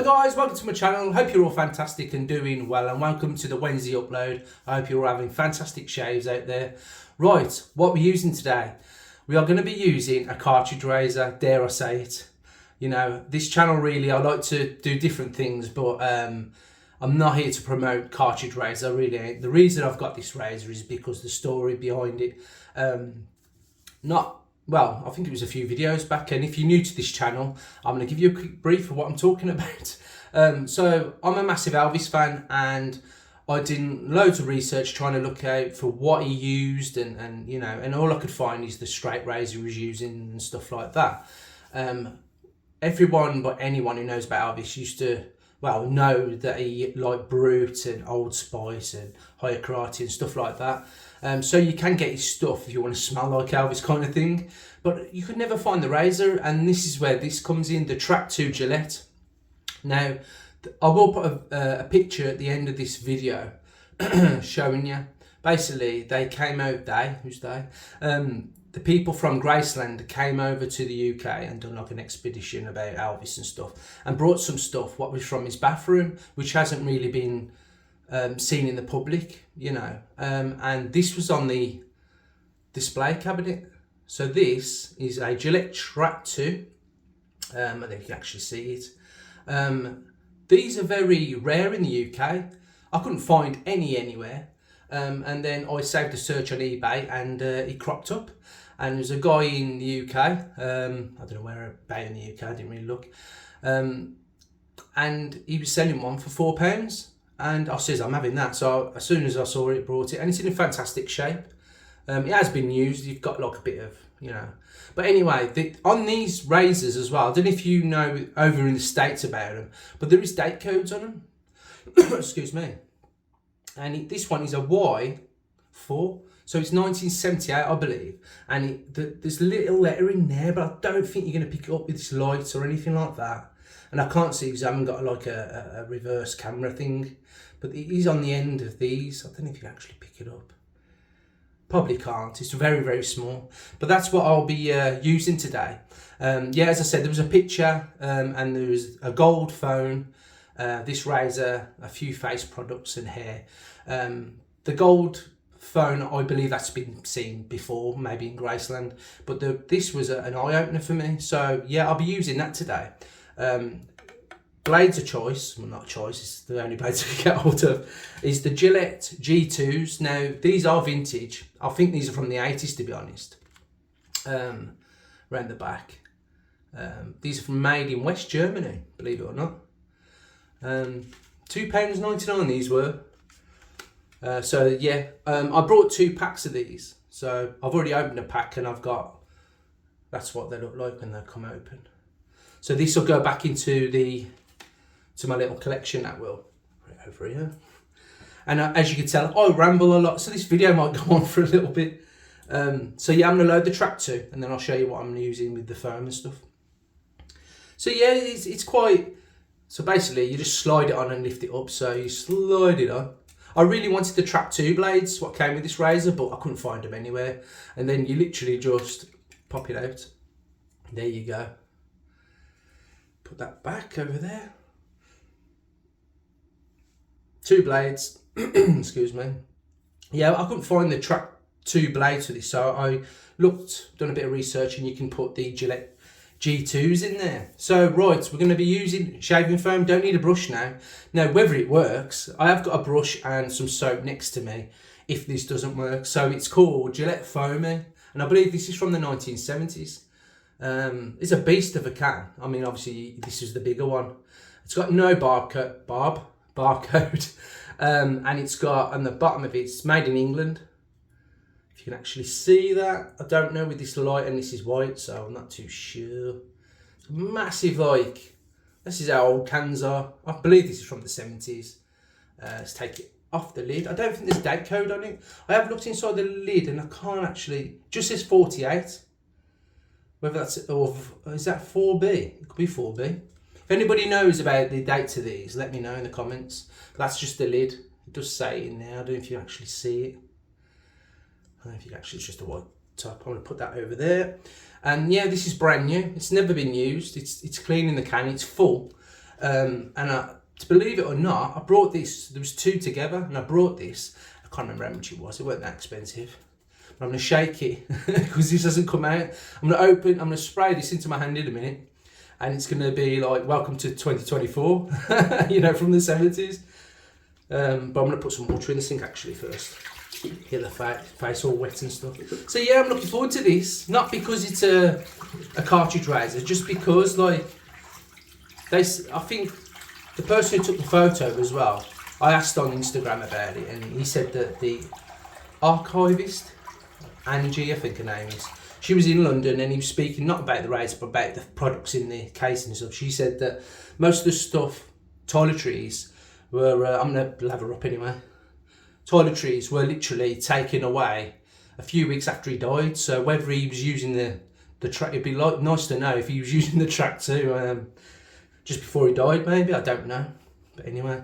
guys, welcome to my channel. Hope you're all fantastic and doing well, and welcome to the Wednesday upload. I hope you're all having fantastic shaves out there. Right, what we're using today, we are going to be using a cartridge razor, dare I say it. You know, this channel really, I like to do different things, but I'm not here to promote cartridge razor, really ain't. The reason I've got this razor is because the story behind it, well, I think it was a few videos back, and if you're new to this channel, I'm going to give you a quick brief of what I'm talking about. So I'm a massive Elvis fan, and I did loads of research trying to look out for what he used, and you know, and all I could find is the straight razor he was using and stuff like that. Everyone but anyone who knows about Elvis used to, well, know that he liked Brute and Old Spice and Higher Karate and stuff like that. So you can get his stuff if you want to smell like Elvis kind of thing, but you could never find the razor, and this is where this comes in, the Trac 2 Gillette. Now, I will put a picture at the end of this video showing you. Basically, they came out, the people from Graceland came over to the UK and done like an expedition about Elvis and stuff, and brought some stuff what was from his bathroom, which hasn't really been seen in the public, you know, and this was on the display cabinet. So this is a Gillette Trac 2. I think you can actually see it. These are very rare in the UK. I couldn't find any anywhere, and then I saved a search on eBay, and it cropped up, and there's a guy in the UK, I don't know where about in the UK, I didn't really look, and he was selling one for £4. And I says, I'm having that. So as soon as I saw it, brought it, and it's in fantastic shape. It has been used. You've got like a bit of, you know. But anyway, on these razors as well, I don't know if you know over in the States about them, but there is date codes on them. Excuse me. And this one is a Y4. So it's 1978, I believe. And there's a little letter in there, but I don't think you're going to pick it up with this light or anything like that. And I can't see because I haven't got like a reverse camera thing. But it is on the end of these. I don't know if you can actually pick it up. Probably can't. It's very, very small. But that's what I'll be using today. Yeah, as I said, there was a picture and there was a gold phone, this razor, a few face products and hair. The gold phone, I believe that's been seen before, maybe in Graceland. But this was an eye-opener for me. So yeah, I'll be using that today. Blades of choice, well not choice, it's the only blades I can get hold of, is the Gillette G2s. Now these are vintage. I think these are from the 80s, to be honest. Around the back. These are from made in West Germany, believe it or not. £2.99 these were. So yeah, I brought 2 packs of these. So I've already opened a pack, and I've got, that's what they look like when they come open. So this will go back into my little collection, that will. Right over here. And as you can tell, I ramble a lot, so this video might go on for a little bit. So yeah, I'm going to load the Trac 2, and then I'll show you what I'm using with the foam and stuff. So yeah, it's quite, so basically you just slide it on and lift it up, so you slide it on. I really wanted the Trac 2 blades, what came with this razor, but I couldn't find them anywhere. And then you literally just pop it out. There you go. Put that back over there. 2 blades. Excuse me. Yeah, I couldn't find the Trac 2 blades for this, so I done a bit of research, and you can put the Gillette G2s in there. So right, we're going to be using shaving foam. Don't need a brush now. Now, whether it works, I have got a brush and some soap next to me if this doesn't work. So it's called Gillette Foamy, and I believe this is from the 1970s. It's a beast of a can. I mean, obviously this is the bigger one. It's got no barcode, and it's got on the bottom of it, it's made in England. If you can actually see that, I don't know with this light, and this is white, so I'm not too sure. It's massive, like, this is how old cans are. I believe this is from the 70s. Let's take it off the lid. I don't think there's a date code on it. I have looked inside the lid, and I can't actually, it just says 48. Whether that's, or is that 4B? It could be 4B. If anybody knows about the dates of these, let me know in the comments. That's just the lid. It does say it in there. I don't know if you actually see it. I don't know if you actually, it's just a white top. I'm going to put that over there. And yeah, this is brand new. It's never been used. It's clean in the can. It's full. To believe it or not, I brought this. There was two together, and I brought this. I can't remember how much it was. It wasn't that expensive. But I'm gonna shake it because this hasn't come out. I'm gonna spray this into my hand in a minute, and it's gonna be like welcome to 2024. You know, from the 70s. But I'm gonna put some water in the sink actually first. Get the face all wet and stuff. So yeah, I'm looking forward to this. Not because it's a cartridge razor, just because like I think the person who took the photo as well, I asked on Instagram about it, and he said that the archivist, Angie, I think her name is, she was in London and he was speaking not about the razor but about the products in the case and stuff. She said that most of the stuff, toiletries, were, I'm going to lather up anyway, toiletries were literally taken away a few weeks after he died. So whether he was using the Trac, it'd be like nice to know if he was using the Trac too, just before he died maybe, I don't know. But anyway,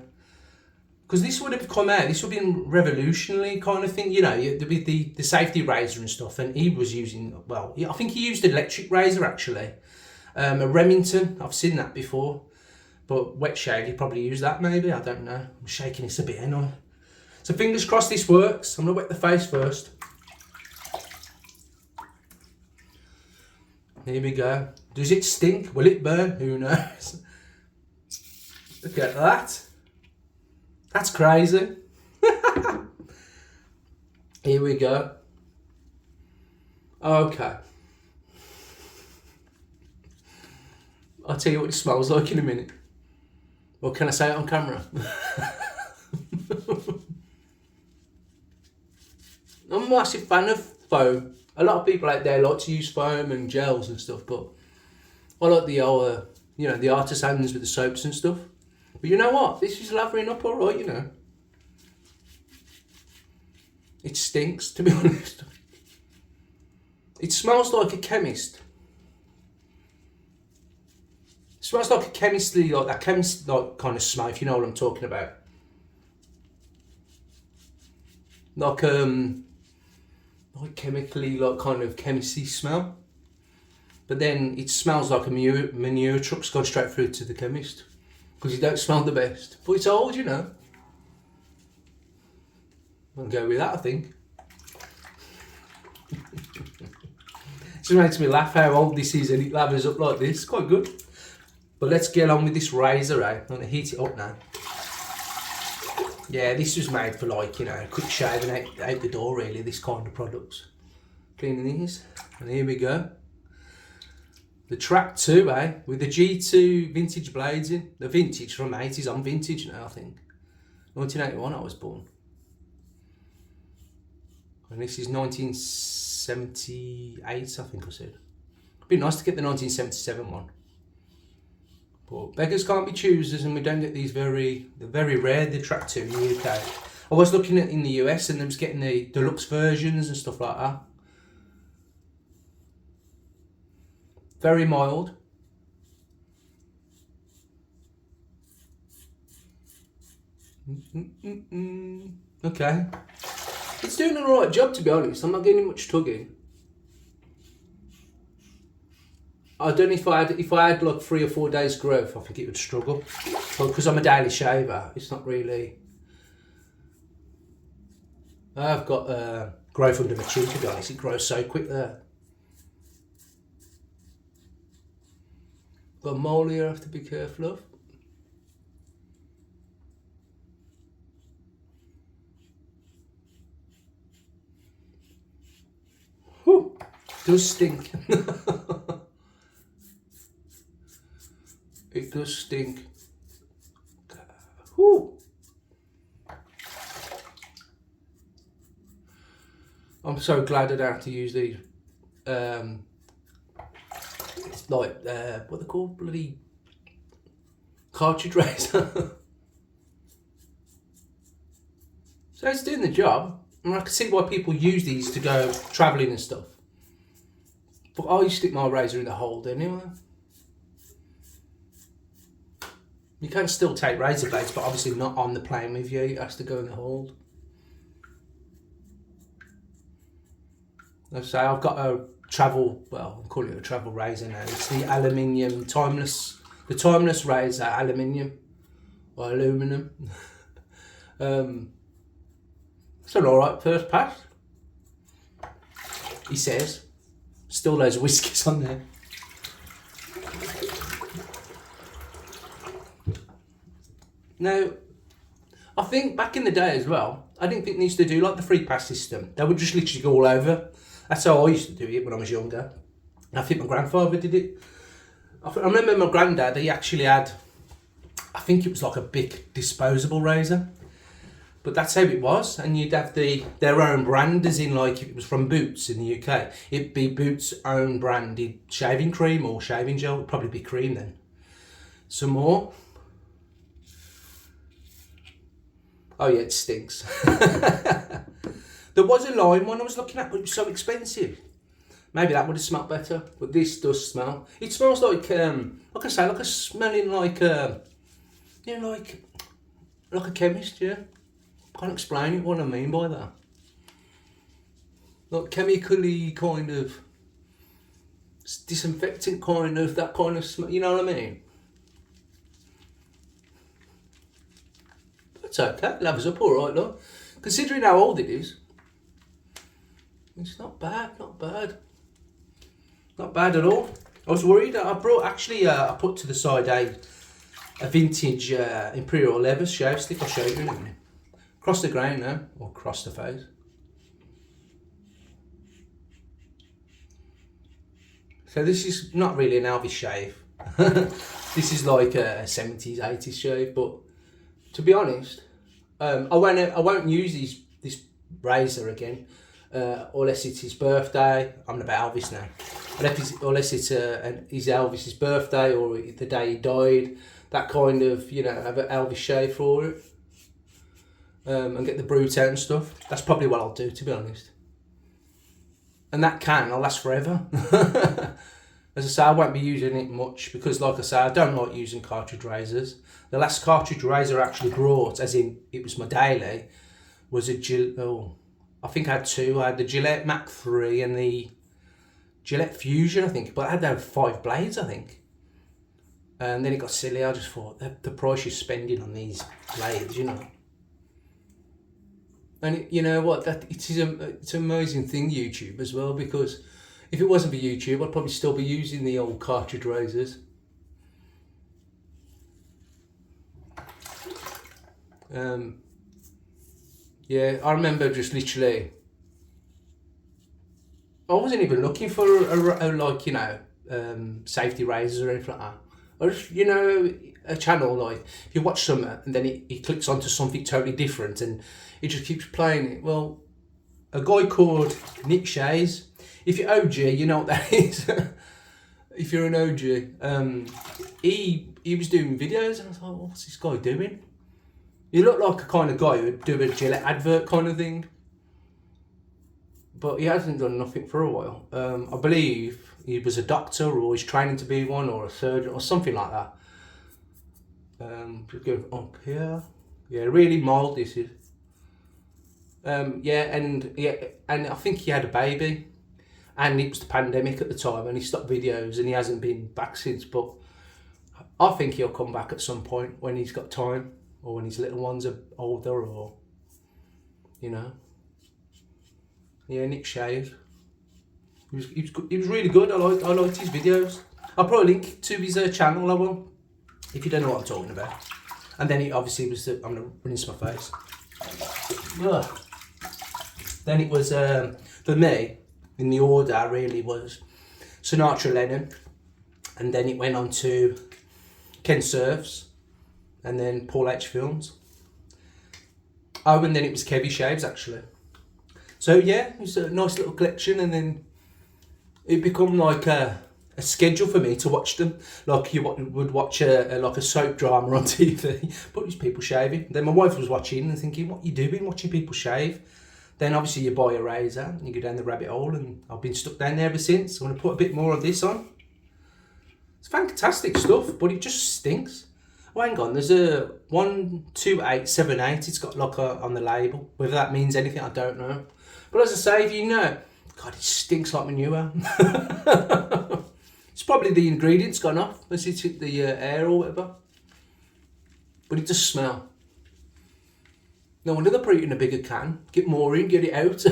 because this would have come out, this would have been revolutionary kind of thing, you know, there'd be the safety razor and stuff, and he was using, well, I think he used an electric razor actually, a Remington, I've seen that before, but wet shave, he probably used that maybe, I don't know. I'm shaking this a bit anyway. So fingers crossed this works. I'm gonna wet the face first. Here we go. Does it stink? Will it burn? Who knows? Look at that. That's crazy. Here we go. Okay. I'll tell you what it smells like in a minute. Or can I say it on camera? I'm a massive fan of foam. A lot of people out there like to use foam and gels and stuff, but I like the old, you know, the artisans with the soaps and stuff. But you know what? This is lathering up all right, you know. It stinks, to be honest. It smells like a chemist. It smells like a chemistry, like that chemist like kind of smell, if you know what I'm talking about. Like chemically, like kind of chemistry smell. But then it smells like a manure truck's gone straight through to the chemist. Because you don't smell the best. But it's old, you know. I'll go with that, I think. It just makes me laugh how old this is and it lathers up like this. Quite good. But let's get on with this razor, eh? I'm going to heat it up now. Yeah, this was made for like, you know, quick shaving out the door really, this kind of products. Cleaning these. And here we go. The Trac 2, eh? With the G2 vintage blades in. The vintage from 80s. I'm vintage now, I think. 1981 I was born. And this is 1978, I think I said. It'd be nice to get the 1977 one. But beggars can't be choosers, and we don't get these they're very rare, the Trac 2 in the UK. I was looking at in the US and them was getting the deluxe versions and stuff like that. Very mild. Okay. It's doing an alright job, to be honest. I'm not getting much tugging. I don't know if I had like 3 or 4 days growth, I think it would struggle. But because I'm a daily shaver, it's not really. I've got growth under my chin, to be honest. It grows so quick there. Got a mole here I have to be careful of. Whew, it does stink. It does stink. Whew. I'm so glad I don't have to use these. It's like what they call bloody cartridge razor. So it's doing the job. I mean, I can see why people use these to go travelling and stuff. But I stick my razor in the hold anyway. You can still take razor blades, but obviously not on the plane with you. It has to go in the hold. Let's say I've got a travel, well, I'm calling it a travel razor now. It's the aluminium timeless The timeless razor, aluminium or aluminum. It's an alright first pass. He says. Still loads of whiskies on there. Now, I think back in the day as well, I didn't think they used to do like the free pass system. They would just literally go all over. That's how I used to do it when I was younger. I think my grandfather did it. I remember my granddad, he actually had, I think it was like a big disposable razor. But that's how it was. And you'd have their own brand, as in like if it was from Boots in the UK, it'd be Boots' own branded shaving cream or shaving gel. It'd probably be cream then. Some more. Oh yeah, it stinks. There was a lime one I was looking at, but it was so expensive. Maybe that would have smelled better, but this does smell. It smells like I say, like a smelling like you know, like a chemist. Yeah, can't explain it. What I mean by that, like chemically kind of disinfectant kind of that kind of smell. You know what I mean? It's okay. Levels up all right, look. Considering how old it is, it's not bad. Not bad. Not bad at all. I was worried. I brought actually. I put to the side a vintage Imperial leather shave stick. I'll show you in a minute. Cross the grain now, or cross the face. So this is not really an Elvis shave. This is like a 70s, 80s shave. But to be honest, I won't use this razor again. Unless it's his birthday. I'm about Elvis now. Unless it's his Elvis's birthday or the day he died, that kind of, you know, have an Elvis shave for it, and get the brute out and stuff. That's probably what I'll do, to be honest. And I'll last forever. As I say, I won't be using it much because, like I say, I don't like using cartridge razors. The last cartridge razor I actually brought, as in it was my daily, was a I think I had two. I had the Gillette Mach 3 and the Gillette Fusion, I think. But I had to have 5 blades, I think. And then it got silly. I just thought, the price you're spending on these blades, you know. And you know what? It's an amazing thing, YouTube, as well. Because if it wasn't for YouTube, I'd probably still be using the old cartridge razors. Yeah, I remember just literally, I wasn't even looking for a like, you know, safety razors or anything like that. Or just, you know, a channel, like, if you watch something and then it clicks onto something totally different and it just keeps playing it. Well, a guy called Nick Shays, if you're OG, you know what that is. If you're an OG, he was doing videos and I was like, what's this guy doing? He looked like a kind of guy who would do a Gillette advert kind of thing. But he hasn't done nothing for a while. I believe he was a doctor or he's training to be one or a surgeon or something like that. Just going up here. Yeah, really mild this is. And I think he had a baby. And it was the pandemic at the time and he stopped videos and he hasn't been back since. But I think he'll come back at some point when he's got time. Or when his little ones are older, or, you know. Yeah, Nick Shaves. He was really good. I liked his videos. I'll probably link to his channel, I will, if you don't know what I'm talking about. And then it obviously was I'm going to rinse my face. Ugh. Then it was, for me, in the order really was Sinatra, Lennon. And then it went on to Kensurfs. And then PaulHFilms. Oh, and then it was Kevy Shaves, actually. So yeah, it was a nice little collection, and then it become like a schedule for me to watch them. Like you would watch like a soap drama on TV, but it was people shaving. Then my wife was watching and thinking, what are you doing watching people shave? Then obviously you buy a razor and you go down the rabbit hole, and I've been stuck down there ever since. I'm going to put a bit more of this on. It's fantastic stuff, but it just stinks. Oh, hang on, there's a 12878, it's got like on the label. Whether that means anything, I don't know. But as I say, if you know, God, it stinks like manure. It's probably the ingredients gone off, as it's hit the air or whatever. But it does smell. No wonder they put it in a bigger can. Get more in, get it out.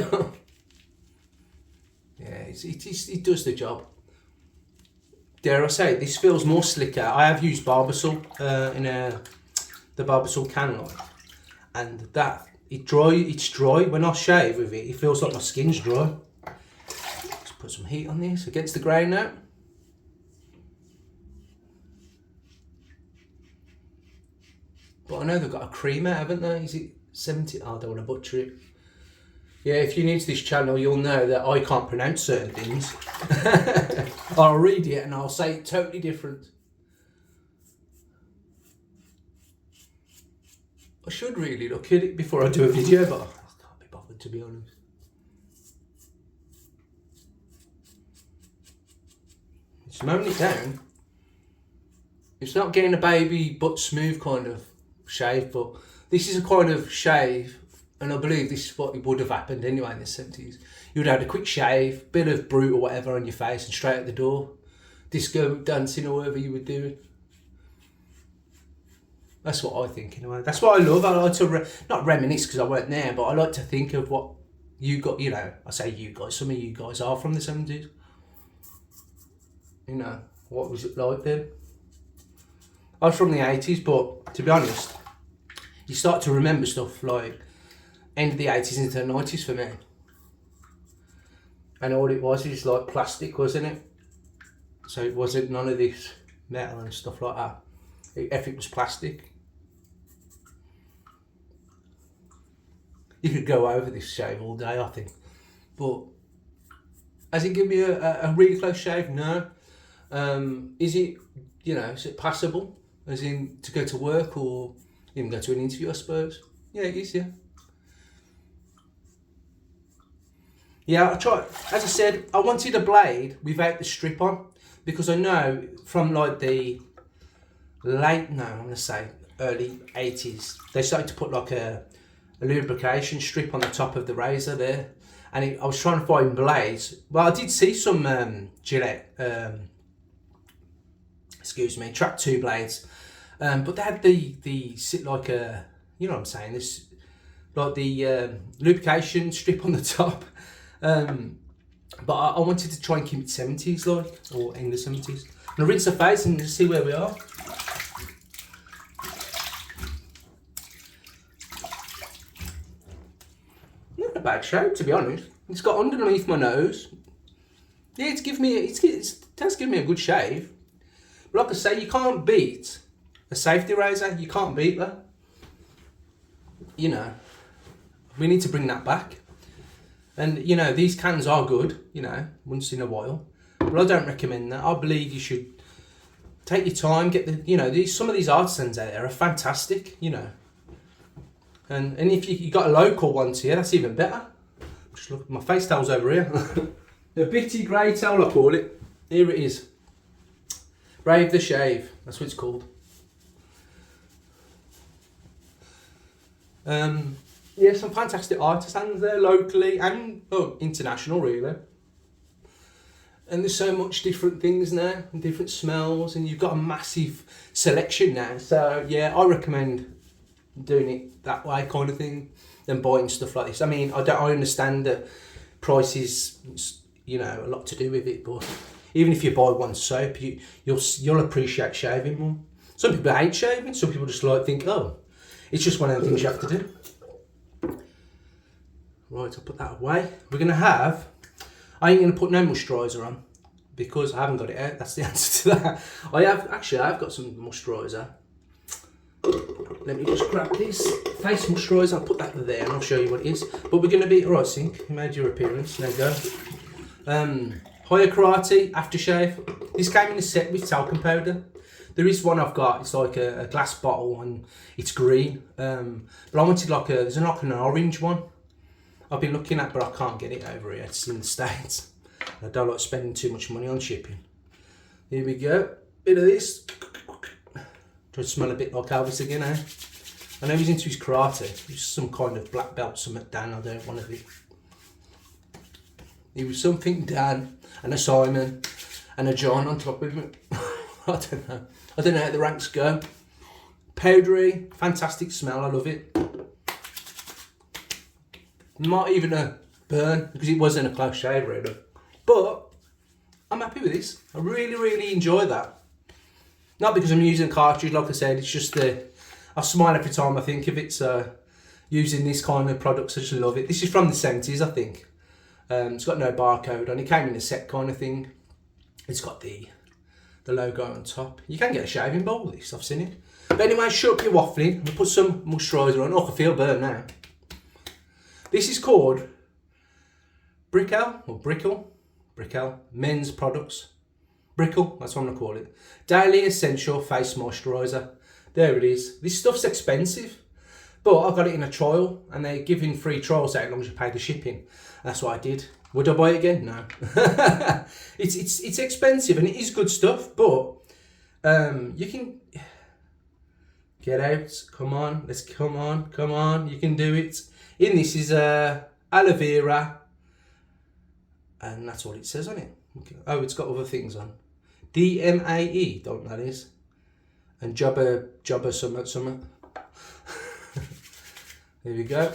Yeah, it does the job. Dare I say, this feels more slicker. I have used Barbasol in the Barbasol can line, and that it's dry. When I shave with it, it feels like my skin's dry. Let's put some heat on this against the grain now. But I know they've got a creamer, haven't they? Is it 70? Oh, I don't want to butcher it. Yeah, if you're new to this channel, you'll know that I can't pronounce certain things. I'll read it and I'll say it totally different. I should really look at it before I do a video, but I can't be bothered, to be honest. It's mowing it down. It's not getting a baby butt smooth kind of shave, but this is a kind of shave, and I believe this is what would have happened anyway in the 70s. You would have had a quick shave, bit of brute or whatever on your face, and straight out the door. Disco dancing or whatever you were doing. That's what I think anyway. That's what I love. I like to, not reminisce because I weren't there, but I like to think of what you got, you know, I say you guys, some of you guys are from the 70s. You know, what was it like then? I was from the 80s, but to be honest, you start to remember stuff like end of the 80s into the 90s for me. And all it was is like plastic, wasn't it? So it wasn't none of this metal and stuff like that. Everything was plastic. You could go over this shave all day, I think. But has it given me a really close shave? No. Is it, you know, is it passable? As in to go to work or even go to an interview, I suppose? Yeah, it is, yeah. Yeah, I tried, as I said, I wanted a blade without the strip on, because I know from like the late, no, I'm gonna say early 80s, they started to put like a lubrication strip on the top of the razor there, and I was trying to find blades. Well, I did see some Gillette, excuse me, Trac 2 blades, but they had the sit like a, you know what I'm saying, this like the lubrication strip on the top. But I wanted to try and keep it 70s like, or end of 70s. And I rinse the face and see where we are. Not a bad shape, to be honest. It's got underneath my nose. Yeah, it does give me a good shave. But like I say, you can't beat a safety razor. You can't beat that. You know, we need to bring that back. And you know, these cans are good, you know, once in a while, but I don't recommend that. I believe you should take your time, get the, you know, some of these artisans out there are fantastic, you know, and if you got a local one here, that's even better. Just look, my face towel's over here. The bitty grey towel, I call it. Here it is. Brave the Shave, that's what it's called. Yeah, some fantastic artisans there locally and international really. And there's so much different things now and different smells, and you've got a massive selection now. So yeah, I recommend doing it that way kind of thing than buying stuff like this. I mean, I understand that price is, you know, a lot to do with it, but even if you buy one soap, you'll appreciate shaving more. Some people hate shaving, some people just like think, oh, it's just one of the things you have to do. Right, I'll put that away. We're gonna have, I ain't gonna put no moisturiser on because I haven't got it out. That's the answer to that. I've got some moisturiser. Let me just grab this face moisturiser. I'll put that there and I'll show you what it is. But we're gonna be, right, Sink, you made your appearance. There you go. Hoya Karate aftershave. This came in a set with talcum powder. There is one I've got, it's like a glass bottle and it's green. But I wanted like there's like an orange one I've been looking at, but I can't get it over here. It's in the States. I don't like spending too much money on shipping. Here we go. Bit of this. Try to smell a bit like Elvis again, eh? I know he's into his karate. He's some kind of black belt, something Dan. I don't want to be. He was something Dan and a Simon. and a John on top of it. I don't know. I don't know how the ranks go. Powdery, fantastic smell, I love it. Not even a burn, because it wasn't a close shave really. But I'm happy with this. I really, really enjoy that. Not because I'm using a cartridge, like I said, it's just I smile every time I think of it. So using this kind of products, I just love it. This is from the 70s, I think. It's got no barcode on it. It came in a set kind of thing. It's got the logo on top. You can get a shaving bowl with this, I've seen it. But anyway, shut up your waffling. I'm gonna put some moisturiser on. Oh, I can feel burn now. This is called Brickell Men's Products. Brickell, that's what I'm gonna call it. Daily Essential Face Moisturiser. There it is. This stuff's expensive, but I got it in a trial, and they're giving free trials out as long as you pay the shipping. That's what I did. Would I buy it again? No. It's expensive and it is good stuff, but you can get out. Come on, come on. You can do it. In this is aloe vera, and that's all it says on it. Okay. Oh, it's got other things on. DMAE, don't know what that is. And jobber something. There we go.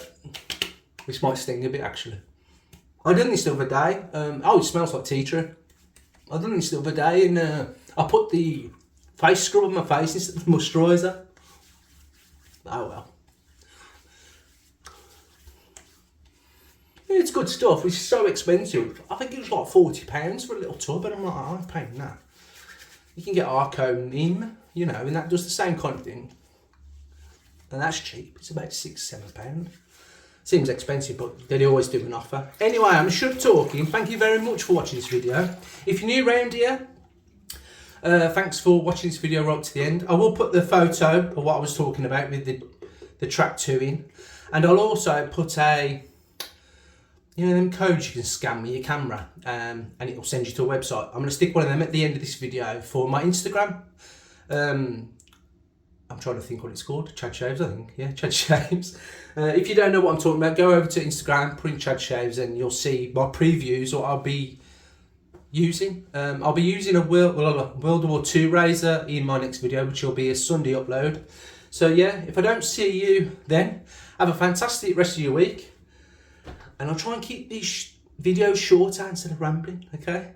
This might sting a bit actually. I done this the other day. Oh, it smells like tea tree. I done this the other day, and I put the face scrub on my face instead of the moisturiser. Oh well. It's good stuff. It's so expensive. I think it was like £40 for a little tub, and I'm like, oh, I'm paying that. You can get Arco Neem, you know, and that does the same kind of thing. And that's cheap. It's about £6-7. Seems expensive, but they always do an offer. Anyway, I'm shut talking. Thank you very much for watching this video. If you're new around here, thanks for watching this video right to the end. I will put the photo of what I was talking about with the Trac 2 in. And I'll also put them codes you can scan with your camera, and it'll send you to a website. I'm going to stick one of them at the end of this video for my Instagram. I'm trying to think what it's called. Chadshaves, I think. Yeah, Chadshaves. If you don't know what I'm talking about, go over to Instagram, put in Chadshaves, and you'll see my previews, what I'll be using. I'll be using a World War II razor in my next video, which will be a Sunday upload. So yeah, if I don't see you then, have a fantastic rest of your week. And I'll try and keep these videos shorter instead of rambling, okay?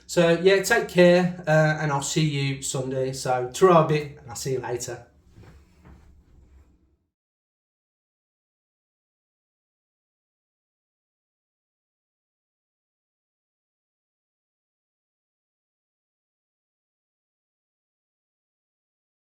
So yeah, take care, and I'll see you Sunday. So ta-ra bit, and I'll see you later.